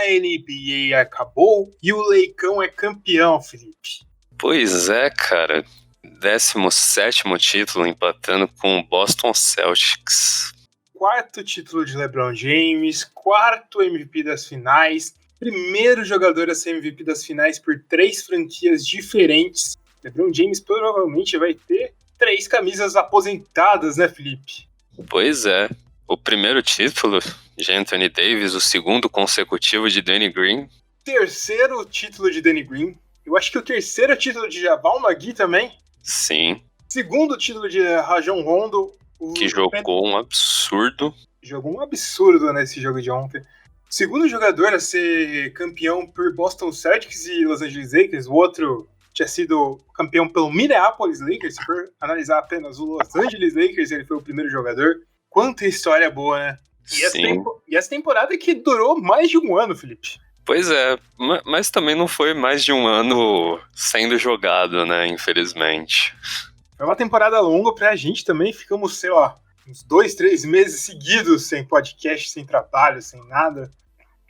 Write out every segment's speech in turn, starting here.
A NBA acabou e o Leicão é campeão, Felipe. Pois é, cara. 17º título, empatando com o Boston Celtics. 4º título de LeBron James, 4º MVP das finais, primeiro jogador a ser MVP das finais por 3 franquias diferentes. LeBron James provavelmente vai ter 3 camisas aposentadas, né, Felipe? Pois é. O primeiro título de Anthony Davis, o segundo consecutivo de Danny Green. Terceiro título de Danny Green. Eu acho que o terceiro título de Javal Magui também. Sim. Segundo título de Rajon Rondo. Que jogou um absurdo. Jogou um absurdo nesse jogo de ontem. Segundo jogador a ser campeão por Boston Celtics e Los Angeles Lakers. O outro tinha sido campeão pelo Minneapolis Lakers. Se for analisar apenas o Los Angeles Lakers, ele foi o primeiro jogador. Quanta história boa, né? E essa temporada que durou mais de um ano, Felipe. Pois é, mas também não foi mais de um ano sendo jogado, né, infelizmente. Foi uma temporada longa pra gente também, ficamos, sei lá, uns 2, 3 meses seguidos sem podcast, sem trabalho, sem nada.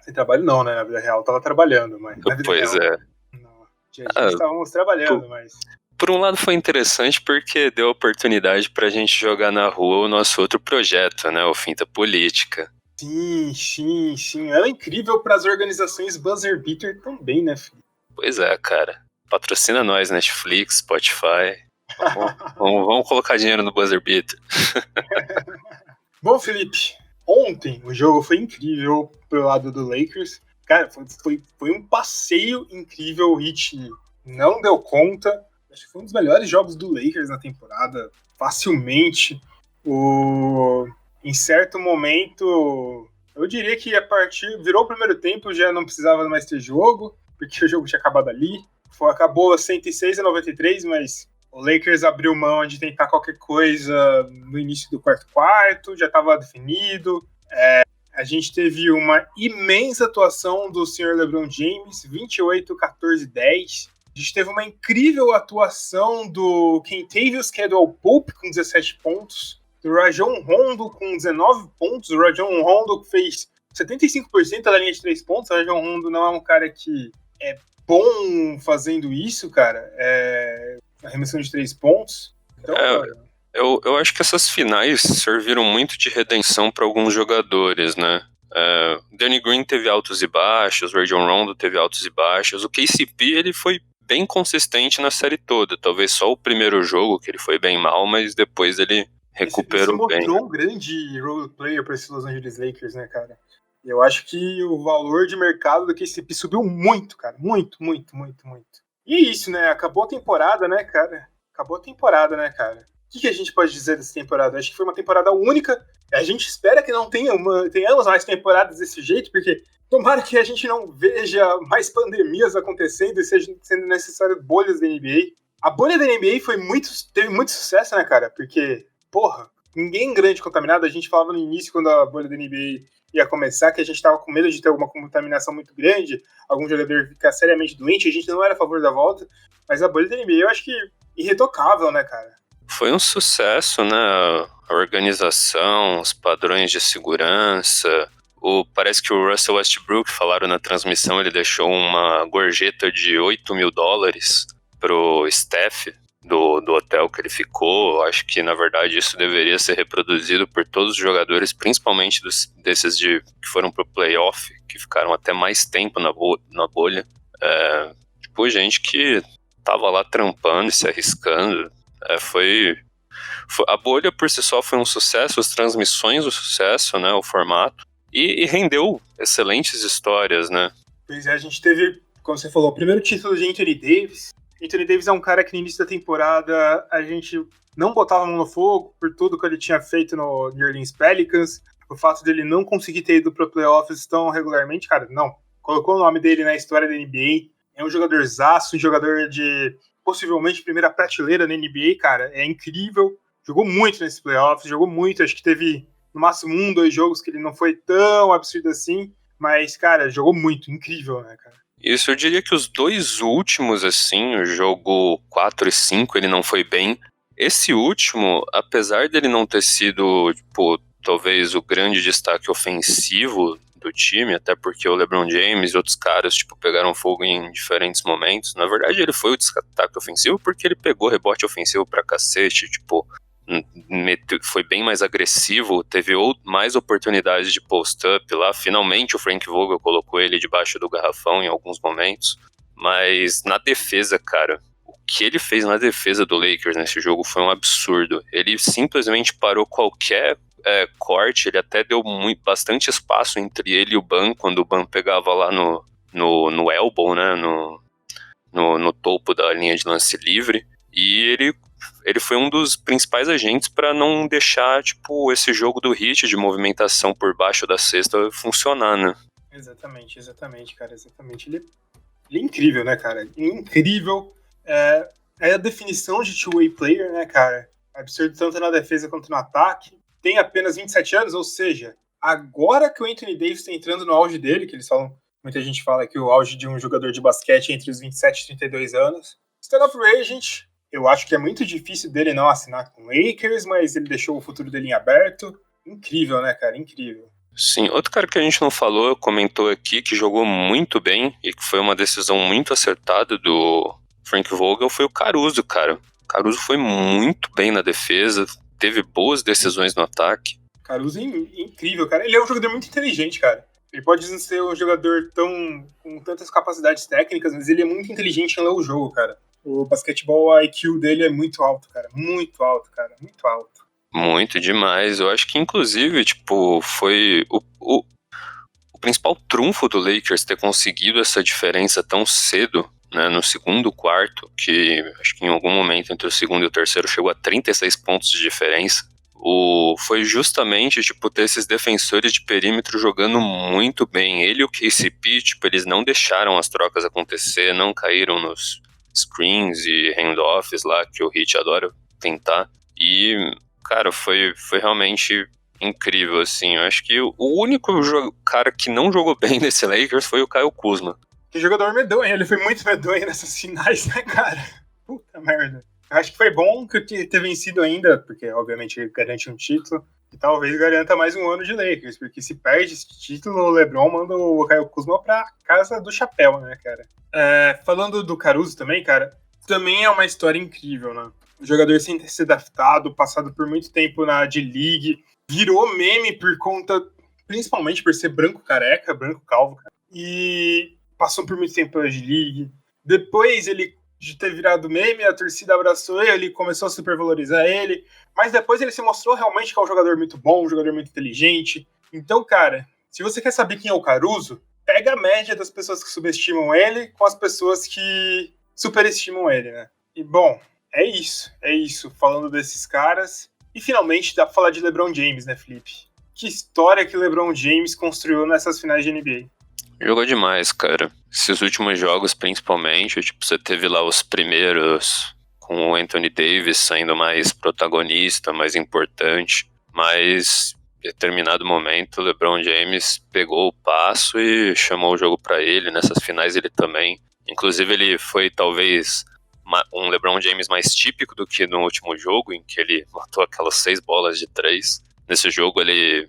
Sem trabalho não, né, na vida real, eu tava trabalhando, mas na vida pois real, é. Não, estávamos trabalhando, mas... Por um lado foi interessante porque deu oportunidade pra gente jogar na rua o nosso outro projeto, né, o Finta Política. Sim. Ela é incrível para as organizações Buzzer Beater também, né, filho? Pois é, cara. Patrocina nós, Netflix, Spotify. Vamos colocar dinheiro no Buzzer Beater. Bom, Felipe, ontem o jogo foi incrível pro lado do Lakers. Cara, foi um passeio incrível. O Heat não deu conta. Acho que foi um dos melhores jogos do Lakers na temporada, facilmente. Em certo momento, eu diria que virou o primeiro tempo, já não precisava mais ter jogo, porque o jogo tinha acabado ali. Acabou 106-93, mas o Lakers abriu mão de tentar qualquer coisa no início do quarto, já estava definido. A gente teve uma imensa atuação do senhor LeBron James, 28, 14, 10. A gente teve uma incrível atuação do Kentavious Caldwell-Pope com 17 pontos, do Rajon Rondo com 19 pontos. O Rajon Rondo fez 75% da linha de 3 pontos. O Rajon Rondo não é um cara que é bom fazendo isso, cara. Arremessando de 3 pontos. Então, eu acho que essas finais serviram muito de redenção para alguns jogadores, né? Danny Green teve altos e baixos, o Rajon Rondo teve altos e baixos. O KCP, ele foi bem consistente na série toda. Talvez só o primeiro jogo que ele foi bem mal, mas depois ele recuperou bem. Ele mostrou um grande role player para esse Los Angeles Lakers, né, cara? Eu acho que o valor de mercado do KCP subiu muito, cara. Muito. E é isso, né? Acabou a temporada, né, cara? O que a gente pode dizer dessa temporada? Acho que foi uma temporada única. A gente espera que não tenhamos mais temporadas desse jeito, porque tomara que a gente não veja mais pandemias acontecendo e sendo necessário bolhas da NBA. A bolha da NBA teve muito sucesso, né, cara? Porque, porra, ninguém grande contaminado. A gente falava no início, quando a bolha da NBA ia começar, que a gente tava com medo de ter alguma contaminação muito grande, algum jogador ficar seriamente doente. A gente não era a favor da volta, mas a bolha da NBA eu acho que irretocável, né, cara? Foi um sucesso, né? A organização, os padrões de segurança. Parece que o Russell Westbrook, falaram na transmissão, ele deixou uma gorjeta de $8.000 pro staff do hotel que ele ficou. Acho que, na verdade, isso deveria ser reproduzido por todos os jogadores, principalmente desses que foram pro playoff, que ficaram até mais tempo na bolha. Gente que tava lá trampando e se arriscando. A bolha por si só foi um sucesso, as transmissões um sucesso, né, o formato, e rendeu excelentes histórias, né? Pois é, a gente teve, como você falou, o primeiro título de Anthony Davis. Anthony Davis é um cara que no início da temporada a gente não botava a mão no fogo por tudo que ele tinha feito no New Orleans Pelicans, o fato dele não conseguir ter ido para playoffs tão regularmente, cara, não. Colocou o nome dele na história da NBA, é um jogadorzaço, um jogador de possivelmente primeira prateleira na NBA, cara, é incrível. Jogou muito nesses playoffs, acho que teve no máximo 1, 2 jogos que ele não foi tão absurdo assim, mas, cara, jogou muito, incrível, né, cara? Isso, eu diria que os 2 últimos, assim, o jogo 4 e 5, ele não foi bem. Esse último, apesar dele não ter sido, talvez o grande destaque ofensivo do time, até porque o LeBron James e outros caras, tipo, pegaram fogo em diferentes momentos. Na verdade, ele foi o destaque ofensivo porque ele pegou rebote ofensivo pra cacete, tipo, foi bem mais agressivo, teve mais oportunidades de post-up lá. Finalmente o Frank Vogel colocou ele debaixo do garrafão em alguns momentos. Mas na defesa, cara, o que ele fez na defesa do Lakers nesse jogo foi um absurdo. Ele simplesmente parou qualquer corte, ele até deu bastante espaço entre ele e o Ban, quando o Ban pegava lá no elbow, né, no topo da linha de lance livre, e ele foi um dos principais agentes para não deixar, tipo, esse jogo do Heat de movimentação por baixo da cesta funcionar, né? Exatamente, cara, exatamente. Ele é incrível, né, cara? Incrível. É a definição de two-way player, né, cara? Absurdo tanto na defesa quanto no ataque. Tem apenas 27 anos, ou seja, agora que o Anthony Davis está entrando no auge dele, que eles falam, muita gente fala que o auge de um jogador de basquete é entre os 27 e 32 anos. Stand of Agent, eu acho que é muito difícil dele não assinar com o Lakers, mas ele deixou o futuro dele em aberto. Incrível, né, cara? Incrível. Sim, outro cara que a gente não falou, comentou aqui, que jogou muito bem e que foi uma decisão muito acertada do Frank Vogel, foi o Caruso, cara. O Caruso foi muito bem na defesa, teve boas decisões no ataque. Caruso é incrível, cara. Ele é um jogador muito inteligente, cara. Ele pode não ser um jogador com tantas capacidades técnicas, mas ele é muito inteligente em ler o jogo, cara. O basquetebol IQ dele é muito alto, cara. Muito alto, cara. Muito alto. Muito demais. Eu acho que, inclusive, tipo, foi o principal trunfo do Lakers ter conseguido essa diferença tão cedo, né, no segundo quarto, que acho que em algum momento entre o segundo e o terceiro chegou a 36 pontos de diferença. Foi justamente, tipo, ter esses defensores de perímetro jogando muito bem. Ele e o KCP, tipo, eles não deixaram as trocas acontecer, não caíram nos screens e handoffs lá, que o Heat adora tentar. E, cara, foi realmente incrível, assim. Eu acho que o único cara que não jogou bem nesse Lakers foi o Kyle Kuzma. Que jogador medonho, ele foi muito medonho nessas finais, né, cara? Puta merda. Eu acho que foi bom que ter vencido ainda, porque obviamente garante um título, e talvez garanta mais um ano de Lakers, porque se perde esse título, o LeBron manda o Kyle Kuzma pra casa do chapéu, né, cara? Falando do Caruso também, cara, também é uma história incrível, né? O jogador sem ter se adaptado, passado por muito tempo na D-League, virou meme por conta, principalmente por ser branco careca, branco calvo, cara. E passou por muito tempo na D-League. Depois de ter virado meme, a torcida abraçou ele, começou a supervalorizar ele, mas depois ele se mostrou realmente que é um jogador muito bom, um jogador muito inteligente. Então, cara, se você quer saber quem é o Caruso, pega a média das pessoas que subestimam ele com as pessoas que superestimam ele, né? E, bom, é isso. Falando desses caras. E, finalmente, dá pra falar de LeBron James, né, Felipe? Que história que o LeBron James construiu nessas finais de NBA. Jogou demais, cara. Esses últimos jogos, principalmente, tipo, você teve lá os primeiros com o Anthony Davis saindo mais protagonista, mais importante, mas em determinado momento o LeBron James pegou o passo e chamou o jogo pra ele. Nessas finais ele também. Inclusive ele foi talvez um LeBron James mais típico do que no último jogo, em que ele matou aquelas 6 bolas de 3. Nesse jogo ele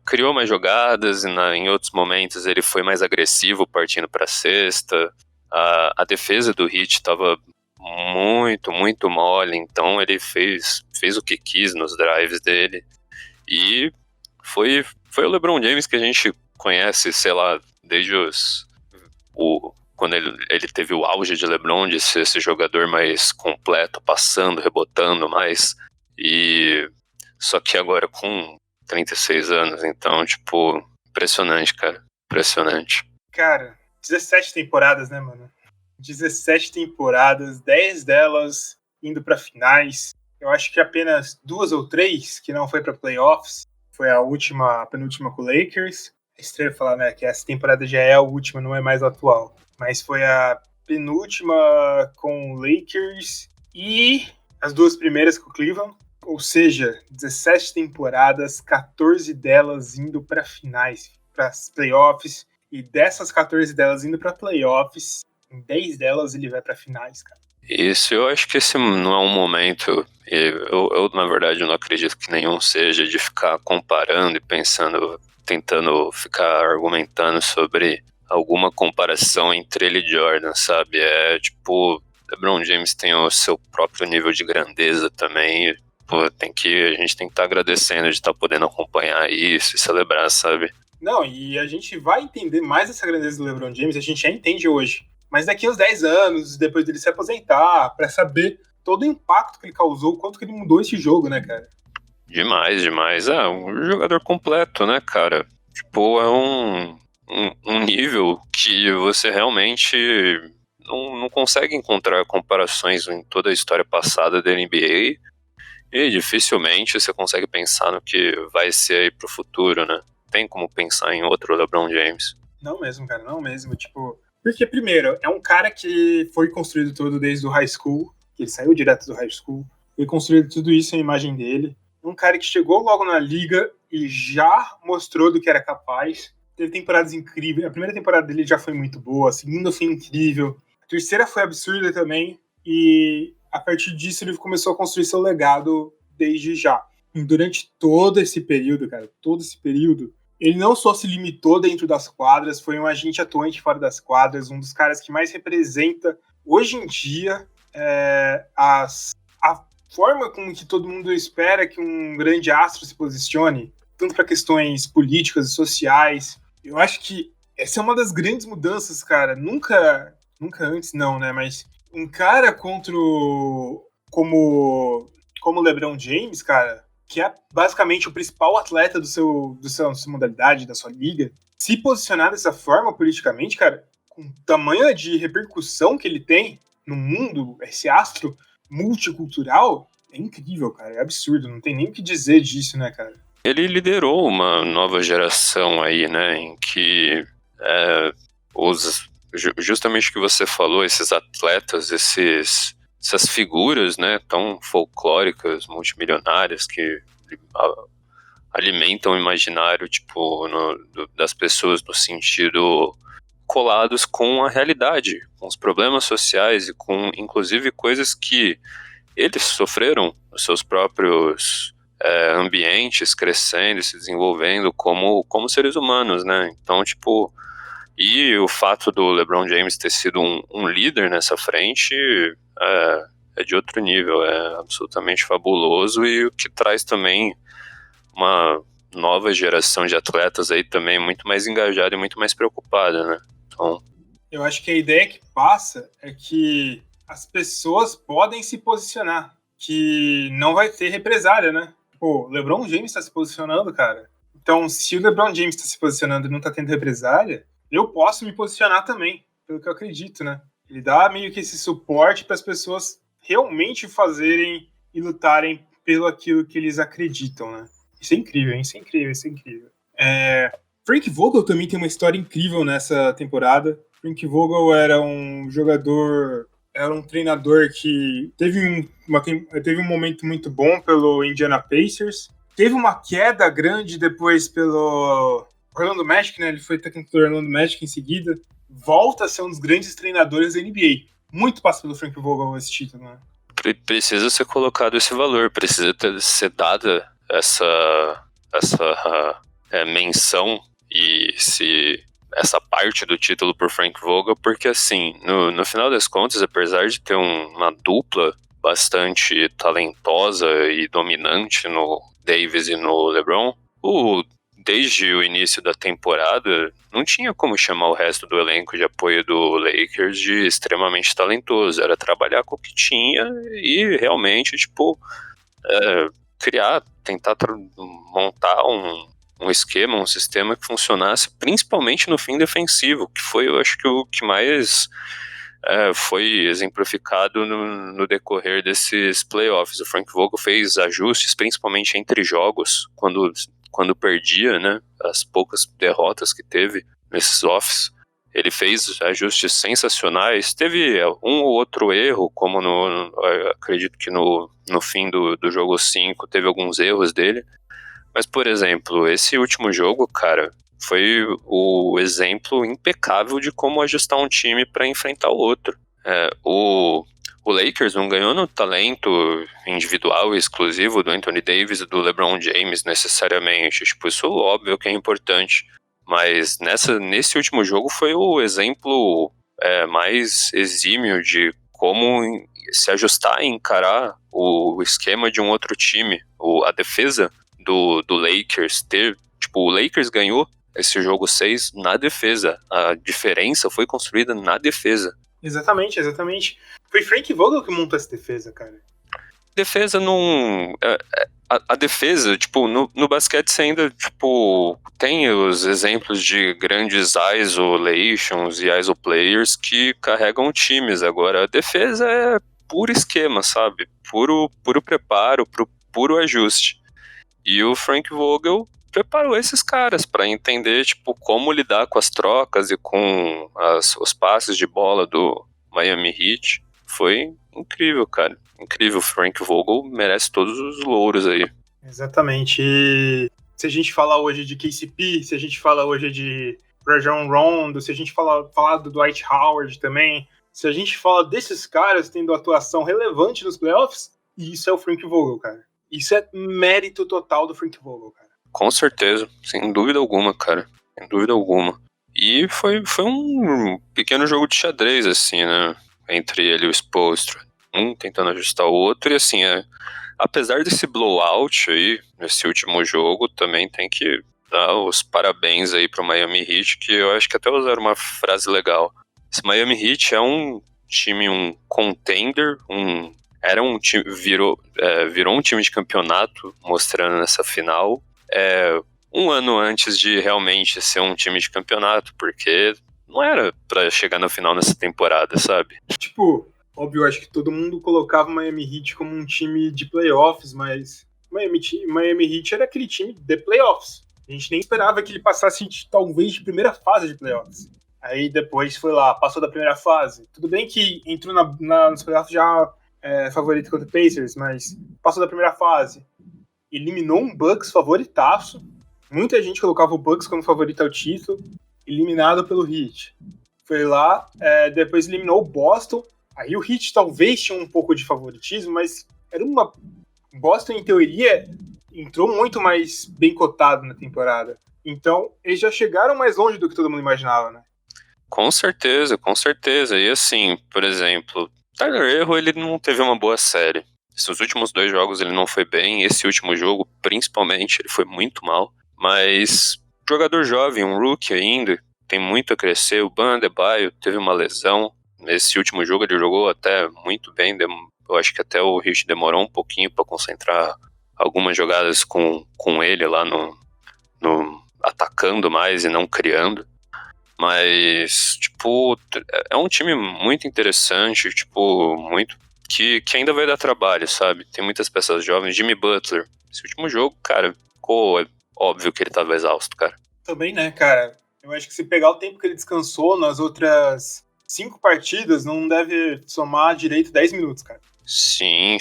criou mais jogadas e em outros momentos ele foi mais agressivo partindo para a cesta. A defesa do Heat estava muito, muito mole, então ele fez o que quis nos drives dele. E foi o LeBron James que a gente conhece, sei lá, desde quando ele teve o auge de LeBron, de ser esse jogador mais completo, passando, rebotando mais. E só que agora com 36 anos, então, tipo, impressionante, cara. Impressionante. Cara, 17 temporadas, né, mano? 17 temporadas, 10 delas indo pra finais. Eu acho que apenas 2 ou 3 que não foi pra playoffs. Foi a penúltima com o Lakers. É estranho falar, né, que essa temporada já é a última, não é mais a atual. Mas foi a penúltima com o Lakers e as 2 primeiras com o Cleveland. Ou seja, 17 temporadas, 14 delas indo para finais, para playoffs. E dessas 14 delas indo para playoffs, em 10 delas ele vai para finais, cara. Isso, eu acho que esse não é um momento, eu na verdade não acredito que nenhum seja, de ficar comparando e pensando tentando ficar argumentando sobre alguma comparação entre ele e Jordan, sabe? Tipo, LeBron James tem o seu próprio nível de grandeza também. E, pô, a gente tem que estar agradecendo de estar podendo acompanhar isso e celebrar, sabe? Não, e a gente vai entender mais essa grandeza do LeBron James, a gente já entende hoje. Mas daqui uns 10 anos, depois dele se aposentar, pra saber todo o impacto que ele causou, quanto que ele mudou esse jogo, né, cara? Demais, demais. Um jogador completo, né, cara? Tipo, é um nível que você realmente não consegue encontrar comparações em toda a história passada da NBA e dificilmente você consegue pensar no que vai ser aí pro futuro, né? Tem como pensar em outro LeBron James. Não mesmo, cara, não mesmo. Tipo, porque, primeiro, é um cara que foi construído todo desde o high school, que ele saiu direto do high school, foi construído tudo isso, a imagem dele. Um cara que chegou logo na liga e já mostrou do que era capaz. Teve temporadas incríveis. A primeira temporada dele já foi muito boa, a segunda foi incrível, a terceira foi absurda também. E a partir disso ele começou a construir seu legado desde já. E durante todo esse período, cara, todo esse período, ele não só se limitou dentro das quadras, foi um agente atuante fora das quadras, um dos caras que mais representa hoje em dia a forma como que todo mundo espera que um grande astro se posicione, tanto para questões políticas e sociais. Eu acho que essa é uma das grandes mudanças, cara. Nunca antes não, né? Mas um cara como LeBron James, cara, que é basicamente o principal atleta da sua modalidade, da sua liga, se posicionar dessa forma politicamente, cara, com o tamanho de repercussão que ele tem no mundo, esse astro multicultural, é incrível, cara, é absurdo, não tem nem o que dizer disso, né, cara? Ele liderou uma nova geração aí, né, em que justamente o que você falou, esses atletas, essas figuras, né, tão folclóricas, multimilionárias, que alimentam o imaginário, tipo, das pessoas no sentido colados com a realidade, com os problemas sociais e com, inclusive, coisas que eles sofreram nos seus próprios ambientes, crescendo e se desenvolvendo como seres humanos, né? Então, tipo, e o fato do LeBron James ter sido um líder nessa frente é de outro nível, é absolutamente fabuloso e o que traz também uma nova geração de atletas aí também muito mais engajada e muito mais preocupada, né? Então, eu acho que a ideia que passa é que as pessoas podem se posicionar, que não vai ter represália, né? Pô, o LeBron James está se posicionando, cara. Então, se o LeBron James está se posicionando e não está tendo represália, eu posso me posicionar também, pelo que eu acredito, né? Ele dá meio que esse suporte para as pessoas realmente fazerem e lutarem pelo aquilo que eles acreditam, né? Isso é incrível, hein? Isso é incrível, isso é incrível. Frank Vogel também tem uma história incrível nessa temporada. Frank Vogel era um jogador, era um treinador que teve um momento muito bom pelo Indiana Pacers. Teve uma queda grande depois pelo Orlando Magic, né? Ele foi técnico do Orlando Magic em seguida. Volta a ser um dos grandes treinadores da NBA. Muito passa pelo Frank Vogel esse título, né? Precisa ser colocado esse valor, precisa ser dada essa menção e essa parte do título por Frank Vogel, porque assim, no final das contas, apesar de ter uma dupla bastante talentosa e dominante no Davis e no LeBron, desde o início da temporada, não tinha como chamar o resto do elenco de apoio do Lakers de extremamente talentoso. Era trabalhar com o que tinha e realmente, tipo, tentar montar um esquema, um sistema que funcionasse principalmente no fim defensivo, que foi, eu acho que o que mais foi exemplificado no decorrer desses playoffs. O Frank Vogel fez ajustes, principalmente entre jogos, quando perdia, né, as poucas derrotas que teve nesses offs. Ele fez ajustes sensacionais, teve um ou outro erro, como acredito que no fim do jogo 5 teve alguns erros dele, mas, por exemplo, esse último jogo, cara, foi o exemplo impecável de como ajustar um time para enfrentar o outro. O o Lakers não ganhou no talento individual e exclusivo do Anthony Davis e do LeBron James necessariamente. Tipo, isso óbvio que é importante. Mas nesse último jogo foi o exemplo mais exímio de como se ajustar e encarar o esquema de um outro time. A defesa do Lakers o Lakers ganhou esse jogo 6 na defesa. A diferença foi construída na defesa. Exatamente. Foi Frank Vogel que montou essa defesa, cara. Defesa não... A defesa, tipo, no basquete você ainda, tipo, tem os exemplos de grandes isolations e iso players que carregam times. Agora, a defesa é puro esquema, sabe? Puro preparo, puro ajuste. E o Frank Vogel preparou esses caras para entender, tipo, como lidar com as trocas e com os passes de bola do Miami Heat. Foi incrível, cara. Incrível. Frank Vogel merece todos os louros aí. Exatamente. E se a gente fala hoje de KCP, se a gente fala hoje de Rajon Rondo, se a gente falar do Dwight Howard também, se a gente fala desses caras tendo atuação relevante nos playoffs, isso é o Frank Vogel, cara. Isso é mérito total do Frank Vogel, cara. Com certeza, sem dúvida alguma, cara. Sem dúvida alguma. E foi um pequeno jogo de xadrez, assim, né? Entre ele e o Spoelstra. Um tentando ajustar o outro. E, assim, apesar desse blowout aí, nesse último jogo, também tem que dar os parabéns aí pro Miami Heat, que eu acho que até usaram uma frase legal. Esse Miami Heat é um time, um contender, era um time, virou um time de campeonato, mostrando nessa final, um ano antes de realmente ser um time de campeonato, porque não era pra chegar na final nessa temporada, sabe? Tipo, óbvio, acho que todo mundo colocava o Miami Heat como um time de playoffs, mas Miami Heat era aquele time de playoffs. A gente nem esperava que ele passasse, talvez, de primeira fase de playoffs. Aí depois foi lá, passou da primeira fase. Tudo bem que entrou nos playoffs já favorito contra o Pacers, mas passou da primeira fase. Eliminou um Bucks favoritaço. Muita gente colocava o Bucks como favorito ao título. Eliminado pelo Heat. Foi lá, depois eliminou o Boston. Aí o Heat talvez tinha um pouco de favoritismo, mas era uma... Boston, em teoria, entrou muito mais bem cotado na temporada. Então, eles já chegaram mais longe do que todo mundo imaginava, né? Com certeza, com certeza. E assim, por exemplo, Tyler Herro, ele não teve uma boa série. Esses últimos 2 jogos ele não foi bem. Esse último jogo, principalmente, ele foi muito mal. Mas jogador jovem, um rookie ainda, tem muito a crescer. O Bam Adebayo teve uma lesão. Nesse último jogo ele jogou até muito bem. Eu acho que até o Heat demorou um pouquinho para concentrar algumas jogadas com ele lá no atacando mais e não criando. Mas, tipo, é um time muito interessante, tipo, muito que ainda vai dar trabalho, sabe? Tem muitas peças jovens. Jimmy Butler, esse último jogo, cara, ficou óbvio que ele tava exausto, cara. Também, né, cara? Eu acho que se pegar o tempo que ele descansou nas outras 5 partidas, não deve somar direito 10 minutos, cara. Sim.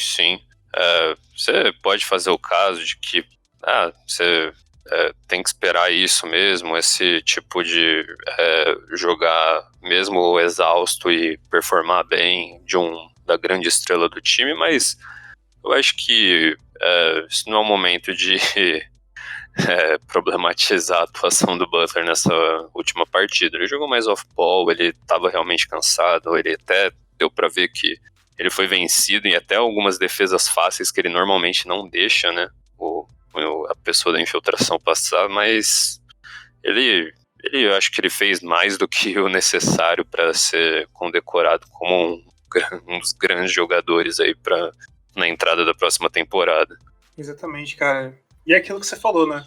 Você pode fazer o caso de que você tem que esperar isso mesmo, esse tipo de jogar mesmo exausto e performar bem da grande estrela do time, mas eu acho que isso não é o momento de problematizar a atuação do Butler nessa última partida. Ele jogou mais off-ball, ele estava realmente cansado, ele até deu para ver que ele foi vencido em até algumas defesas fáceis que ele normalmente não deixa, né, a pessoa da infiltração passar, mas eu acho que ele fez mais do que o necessário para ser condecorado como um dos grandes jogadores aí na entrada da próxima temporada. Exatamente, cara. E é aquilo que você falou, né?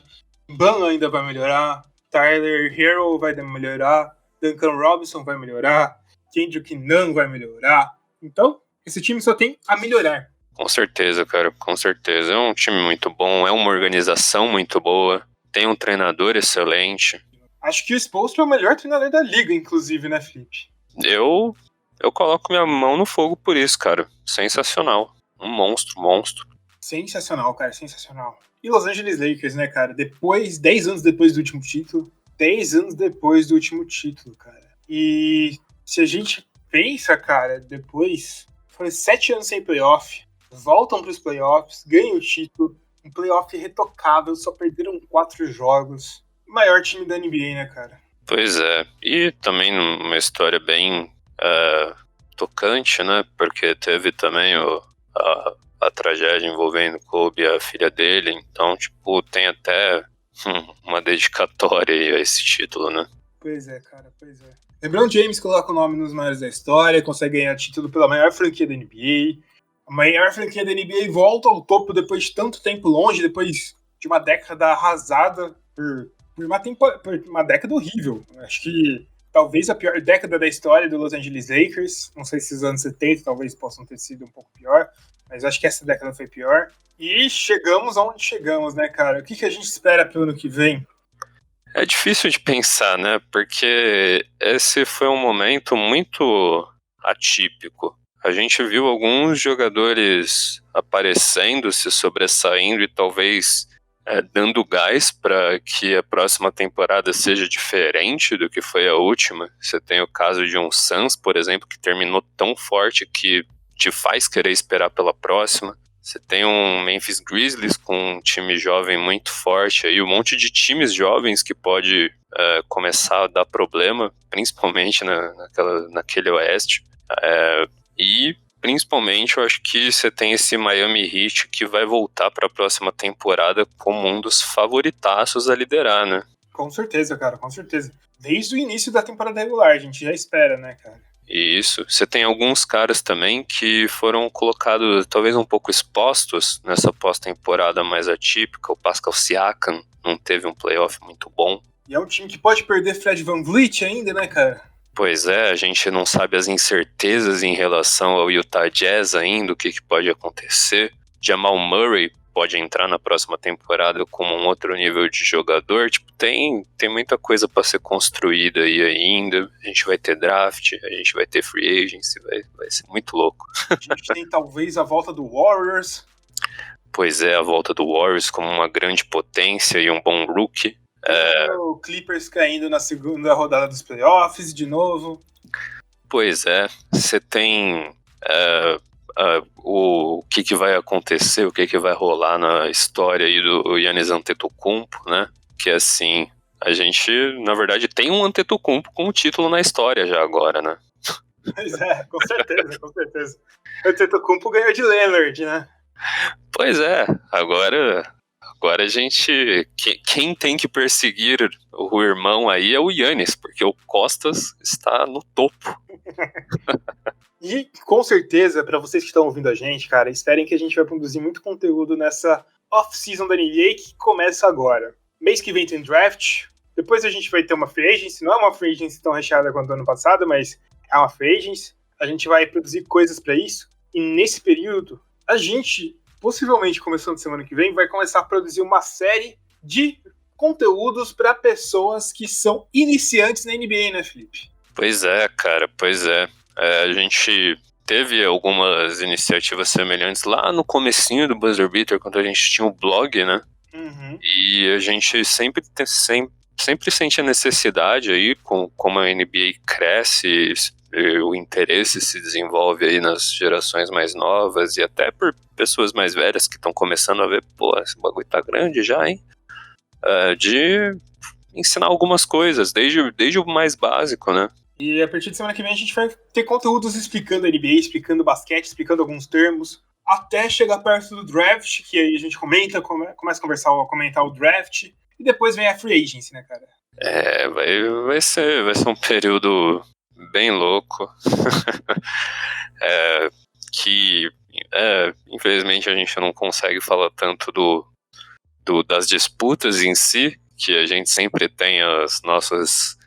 Bam ainda vai melhorar, Tyler Herro vai melhorar, Duncan Robinson vai melhorar, Kendrick Nunn vai melhorar. Então, esse time só tem a melhorar. Com certeza, cara, com certeza. É um time muito bom, é uma organização muito boa, tem um treinador excelente. Acho que o Spoelstra é o melhor treinador da liga, inclusive, né, Felipe? Eu coloco minha mão no fogo por isso, cara. Sensacional. Um monstro. Sensacional, cara, sensacional. E Los Angeles Lakers, né, cara? 10 anos depois do último título. 10 anos depois do último título, cara. E se a gente pensa, cara, depois... Foi 7 anos sem playoff, voltam para os playoffs, ganham o título, um playoff irretocável, só perderam 4 jogos. Maior time da NBA, né, cara? Pois é, e também uma história bem tocante, né, porque teve também a tragédia envolvendo Kobe e a filha dele, então, tipo, tem até uma dedicatória aí a esse título, né? Pois é, cara, pois é. LeBron James coloca o nome nos maiores da história, consegue ganhar título pela maior franquia da NBA. A maior franquia da NBA volta ao topo depois de tanto tempo longe, depois de uma década arrasada por uma década horrível. Acho que talvez a pior década da história do Los Angeles Lakers. Não sei se os anos 70 talvez possam ter sido um pouco pior, mas acho que essa década foi pior. E chegamos aonde chegamos, né, cara? O que a gente espera pro ano que vem? É difícil de pensar, né? Porque esse foi um momento muito atípico. A gente viu alguns jogadores aparecendo, se sobressaindo e talvez dando gás para que a próxima temporada seja diferente do que foi a última. Você tem o caso de um Suns, por exemplo, que terminou tão forte que te faz querer esperar pela próxima. Você tem um Memphis Grizzlies com um time jovem muito forte, aí um monte de times jovens que pode começar a dar problema, principalmente naquele oeste. E principalmente eu acho que você tem esse Miami Heat que vai voltar para a próxima temporada como um dos favoritaços a liderar, né? Com certeza, cara, com certeza. Desde o início da temporada regular, a gente já espera, né, cara? Isso. Você tem alguns caras também que foram colocados, talvez um pouco expostos nessa pós-temporada mais atípica. O Pascal Siakam não teve um playoff muito bom. E é um time que pode perder Fred VanVleet ainda, né, cara? Pois é, a gente não sabe as incertezas em relação ao Utah Jazz ainda, o que pode acontecer. Jamal Murray pode entrar na próxima temporada como um outro nível de jogador. Tipo, tem muita coisa para ser construída aí ainda. A gente vai ter draft, a gente vai ter free agency, vai ser muito louco. A gente tem talvez a volta do Warriors. Pois é, a volta do Warriors como uma grande potência e um bom rookie. O Clippers caindo na segunda rodada dos playoffs de novo. Pois é, você tem o que vai acontecer, o que vai rolar na história aí do Giannis Antetokounmpo, né? Que assim, a gente, na verdade, tem um Antetokounmpo com o título na história já agora, né? Pois é, com certeza, com certeza. O Antetokounmpo ganhou de Lillard, né? Pois é, agora a gente, quem tem que perseguir o irmão aí é o Giannis, porque o Costas está no topo. E com certeza, para vocês que estão ouvindo a gente, cara, esperem que a gente vai produzir muito conteúdo nessa off-season da NBA que começa agora. Mês que vem tem draft, depois a gente vai ter uma free agency, não é uma free agency tão recheada quanto ano passado, mas é uma free agency. A gente vai produzir coisas para isso, e nesse período, a gente, possivelmente começando semana que vem, vai começar a produzir uma série de conteúdos para pessoas que são iniciantes na NBA, né, Felipe? Pois é, cara, pois é. A gente teve algumas iniciativas semelhantes lá no comecinho do Buzzer Beater, quando a gente tinha o blog, né? Uhum. E a gente sempre sente a necessidade aí, como a NBA cresce, o interesse se desenvolve aí nas gerações mais novas e até por pessoas mais velhas que estão começando a ver, pô, esse bagulho tá grande já, hein? De ensinar algumas coisas, desde o mais básico, né? E a partir de semana que vem a gente vai ter conteúdos explicando a NBA, explicando basquete, explicando alguns termos, até chegar perto do draft, que aí a gente começa a comentar o draft, e depois vem a free agency, né, cara? Vai ser um período bem louco, que infelizmente a gente não consegue falar tanto das disputas em si, que a gente sempre tem as nossas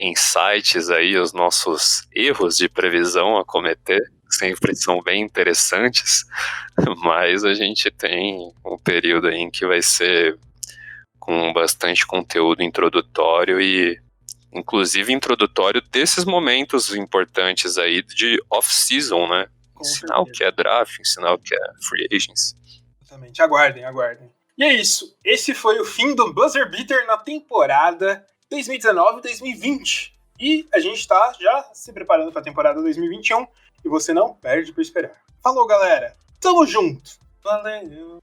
insights aí, os nossos erros de previsão a cometer, sempre são bem interessantes, mas a gente tem um período aí em que vai ser com bastante conteúdo introdutório e inclusive introdutório desses momentos importantes aí de off-season, né? Ensinar o que é draft, ensinar o que é free agency. Exatamente, aguardem. E é isso, esse foi o fim do Buzzer Beater na temporada 2019-2020. E a gente tá já se preparando para a temporada 2021 e você não perde por esperar. Falou, galera. Tamo junto. Valeu.